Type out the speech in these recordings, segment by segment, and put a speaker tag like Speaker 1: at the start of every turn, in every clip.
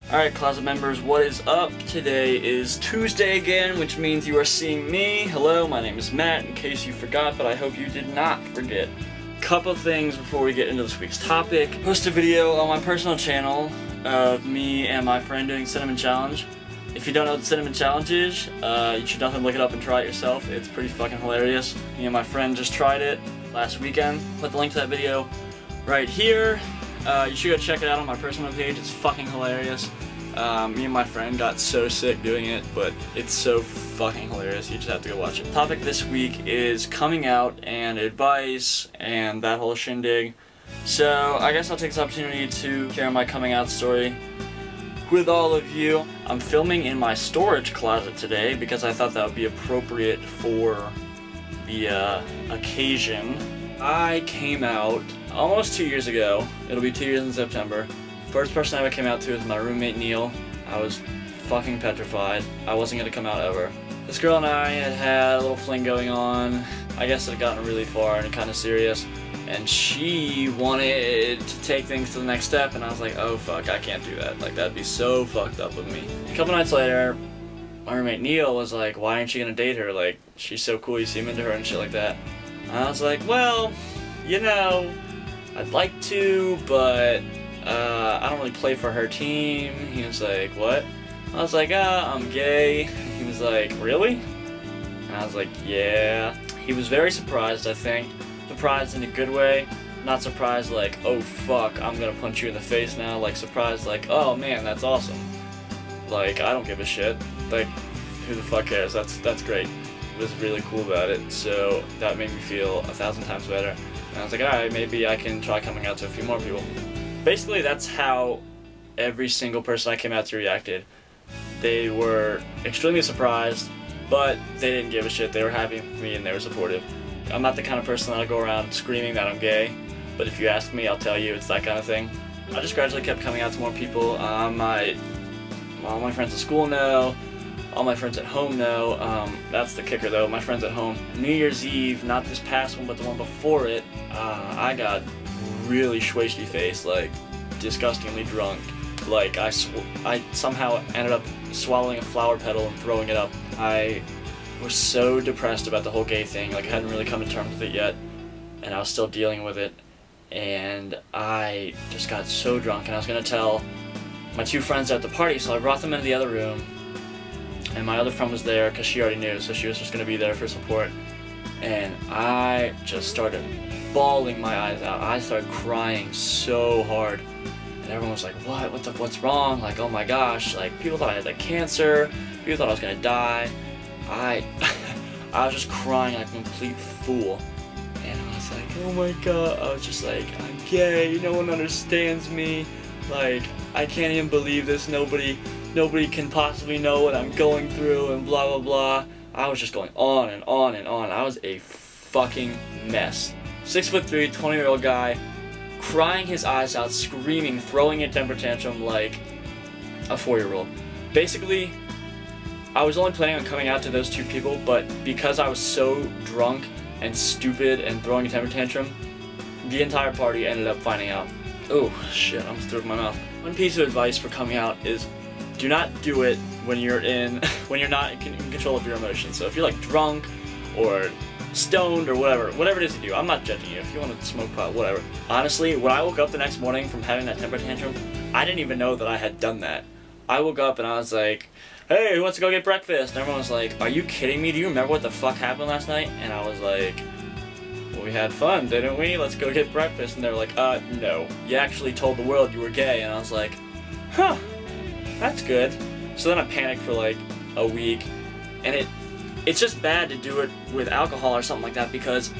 Speaker 1: Alright, closet members, what is up? Today is Tuesday again, which means you are seeing me. Hello, my name is Matt, in case you forgot, but I hope you did not forget. Couple things before we get into this week's topic. Post a video on my personal channel of me and my friend doing Cinnamon Challenge. If you don't know what the Cinnamon Challenge is, you should definitely look it up and try it yourself. It's pretty fucking hilarious. Me and my friend just tried it last weekend. Put the link to that video right here. You should go check it out on my personal page. It's fucking hilarious. Me and my friend got so sick doing it, but it's so fucking hilarious. You just have to go watch it. The topic this week is coming out and advice and that whole shindig. So I guess I'll take this opportunity to share my coming out story with all of you. I'm filming in my storage closet today because I thought that would be appropriate for the occasion. I came out almost 2 years ago. It'll be 2 years in September. First person I ever came out to was my roommate Neil. I was fucking petrified. I wasn't gonna come out ever. This girl and I had a little fling going on. I guess it had gotten really far and kind of serious. And she wanted to take things to the next step, and I was like, oh fuck, I can't do that. Like, that'd be so fucked up with me. A couple nights later, my roommate Neil was like, why aren't you gonna date her? Like, she's so cool, you seem into her and shit like that. And I was like, well, you know, I'd like to, but I don't really play for her team. He was like, what? I was like, I'm gay. He was like, really? And I was like, yeah. He was very surprised, I think. Surprised in a good way. Not surprised like, oh fuck, I'm gonna punch you in the face now. Like, surprised like, oh man, that's awesome. Like, I don't give a shit. Like, who the fuck cares? That's great. Was really cool about it, so that made me feel 1,000 times better. And I was like, alright, maybe I can try coming out to a few more people. Basically, that's how every single person I came out to reacted. They were extremely surprised, but they didn't give a shit. They were happy with me and they were supportive. I'm not the kind of person that'll go around screaming that I'm gay, but if you ask me, I'll tell you it's that kind of thing. I just gradually kept coming out to more people. All my friends at school know. All my friends at home know. That's the kicker though, my friends at home. New Year's Eve, not this past one, but the one before it, I got really schwasty faced, like disgustingly drunk. Like I somehow ended up swallowing a flower petal and throwing it up. I was so depressed about the whole gay thing, like I hadn't really come to terms with it yet, and I was still dealing with it. And I just got so drunk, and I was gonna tell my two friends at the party, so I brought them into the other room. And my other friend was there because she already knew, so she was just going to be there for support. And I just started bawling my eyes out. I started crying so hard. And everyone was like, what's wrong? Like, oh my gosh, like, people thought I had like cancer. People thought I was going to die. I was just crying like a complete fool. And I was like, oh my god. I was just like, I'm gay, no one understands me. Like, I can't even believe this, nobody can possibly know what I'm going through and blah blah blah. I was just going on and on and on. I was a fucking mess. 6'3", 20-year-old guy, crying his eyes out, screaming, throwing a temper tantrum like a 4-year-old. Basically, I was only planning on coming out to those two people, but because I was so drunk and stupid and throwing a temper tantrum, the entire party ended up finding out. Oh shit, I almost threw it in my mouth. One piece of advice for coming out is do not do it when you're not in control of your emotions. So if you're like drunk or stoned or whatever it is you do, I'm not judging you. If you want to smoke pot, whatever. Honestly, when I woke up the next morning from having that temper tantrum, I didn't even know that I had done that. I woke up and I was like, hey, who wants to go get breakfast? And everyone was like, are you kidding me? Do you remember what the fuck happened last night? And I was like, well, we had fun, didn't we? Let's go get breakfast. And they were like, no. You actually told the world you were gay. And I was like, huh. That's good. So then I panicked for like a week, and it's just bad to do it with alcohol or something like that, because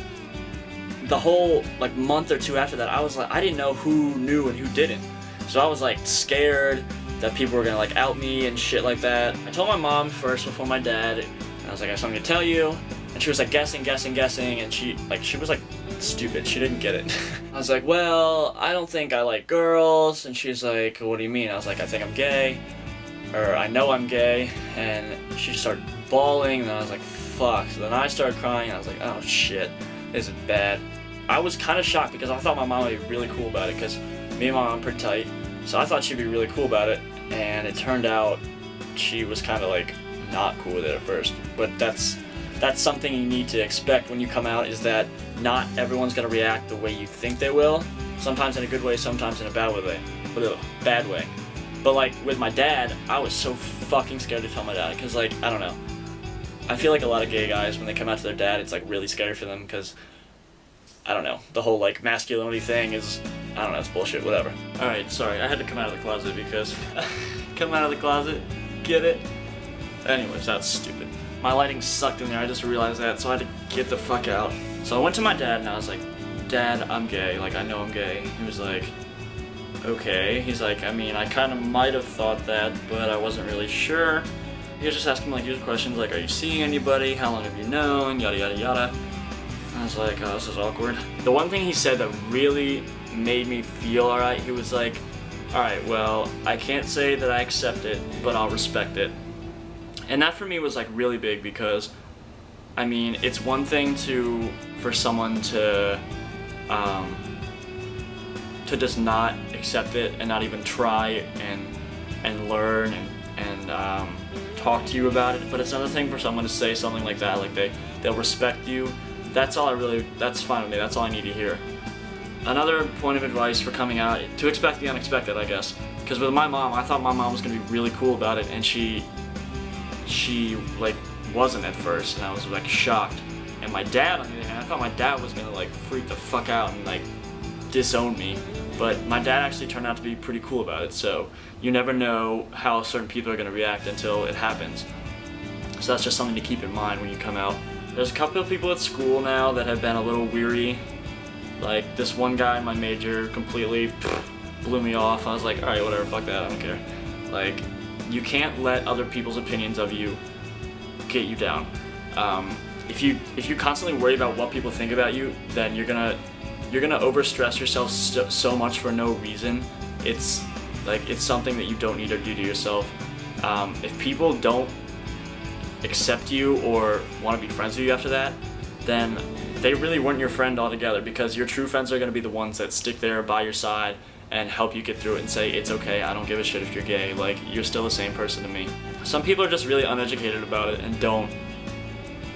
Speaker 1: the whole like month or two after that, I was like, I didn't know who knew and who didn't. So I was like scared that people were gonna like out me and shit like that. I told my mom first before my dad, and I was like, I have something to tell you. And she was like guessing, and she was like stupid. She didn't get it. I was like, well, I don't think I like girls. And she's like, what do you mean? I was like, I think I'm gay, or I know I'm gay. And she just started bawling, and I was like, fuck. So then I started crying, and I was like, oh shit, this is bad. I was kind of shocked because I thought my mom would be really cool about it, because me and my mom are pretty tight. So I thought she'd be really cool about it. and it turned out she was kind of like not cool with it at first. But that's something you need to expect when you come out, is that not everyone's gonna react the way you think they will. Sometimes in a good way, sometimes in a bad way. But like with my dad, I was so fucking scared to tell my dad, because like, I don't know. I feel like a lot of gay guys, when they come out to their dad, it's like really scary for them, because I don't know, the whole like masculinity thing is, I don't know, it's bullshit, whatever. Alright, sorry, I had to come out of the closet because, come out of the closet, get it? Anyways, that's stupid. My lighting sucked in there, I just realized that, so I had to get the fuck out. So I went to my dad and I was like, Dad, I'm gay, like I know I'm gay. He was like, okay. He's like, I mean, I kind of might have thought that, but I wasn't really sure. He was just asking like usual questions like, are you seeing anybody? How long have you known? Yada yada yada. I was like, oh, this is awkward. The one thing he said that really made me feel alright, he was like, alright, well, I can't say that I accept it, but I'll respect it. And that for me was like really big, because I mean, it's one thing for someone to just not accept it and not even try and learn and talk to you about it, but it's another thing for someone to say something like that, like they'll respect you. That's fine with me, that's all I need to hear. Another point of advice for coming out, to expect the unexpected, I guess. Because with my mom, I thought my mom was gonna be really cool about it, and she like wasn't at first, and I was like shocked. And my dad, on the other hand, I thought my dad was gonna like freak the fuck out and like disown me. But my dad actually turned out to be pretty cool about it, so you never know how certain people are gonna react until it happens. So that's just something to keep in mind when you come out. There's a couple of people at school now that have been a little weary. Like this one guy in my major completely blew me off. I was like, alright, whatever, fuck that, I don't care. Like, you can't let other people's opinions of you get you down. If you constantly worry about what people think about you, then you're gonna overstress yourself so much for no reason. It's something that you don't need to do to yourself. If people don't accept you or want to be friends with you after that, then they really weren't your friend altogether, because your true friends are going to be the ones that stick there by your side and help you get through it and say, it's okay, I don't give a shit if you're gay, like, you're still the same person to me. Some people are just really uneducated about it and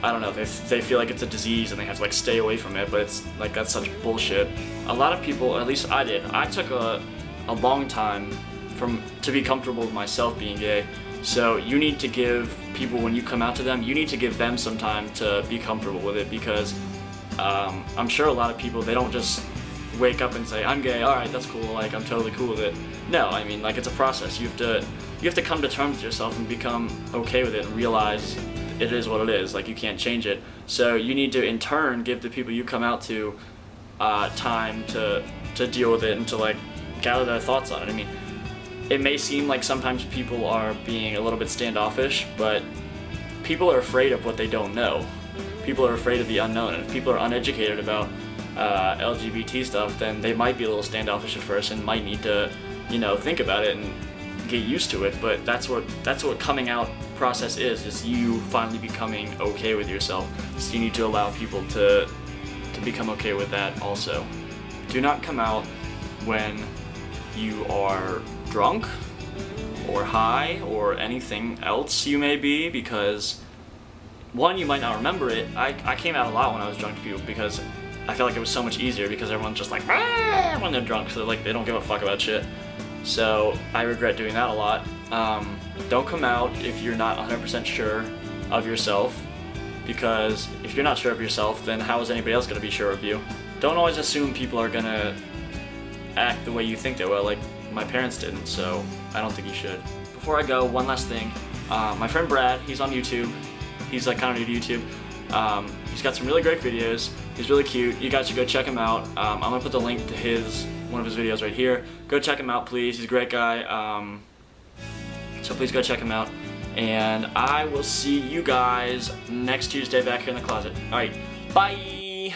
Speaker 1: I don't know, they feel like it's a disease and they have to like stay away from it, but it's like, that's such bullshit. A lot of people, at least I did, I took a long time to be comfortable with myself being gay. So you need to give people, when you come out to them, you need to give them some time to be comfortable with it, because I'm sure a lot of people, they don't just wake up and say, I'm gay, alright, that's cool, like, I'm totally cool with it. No, I mean, like, it's a process. You have to come to terms with yourself and become okay with it and realize it is what it is, like, you can't change it. So you need to, in turn, give the people you come out to time to deal with it and to, like, gather their thoughts on it. I mean, it may seem like sometimes people are being a little bit standoffish, but people are afraid of what they don't know. People are afraid of the unknown, and if people are uneducated about LGBT stuff, then they might be a little standoffish at first and might need to, you know, think about it and get used to it. But that's what coming out process is you finally becoming okay with yourself. So you need to allow people to become okay with that also. Do not come out when you are drunk or high or anything else you may be, because one, you might not remember it. I came out a lot when I was drunk to people, because I felt like it was so much easier, because everyone's just like, ah, when they're drunk, so like they don't give a fuck about shit. So I regret doing that a lot. Don't come out if you're not 100% sure of yourself, because if you're not sure of yourself, then how is anybody else going to be sure of you? Don't always assume people are going to act the way you think they will. Like, my parents didn't, so I don't think you should. Before I go, one last thing. My friend Brad, he's on YouTube. He's like kind of new to YouTube. He's got some really great videos. He's really cute. You guys should go check him out. I'm gonna put the link to one of his videos right here. Go check him out, please. He's a great guy. So please go check him out. And I will see you guys next Tuesday back here in the closet. Alright, bye!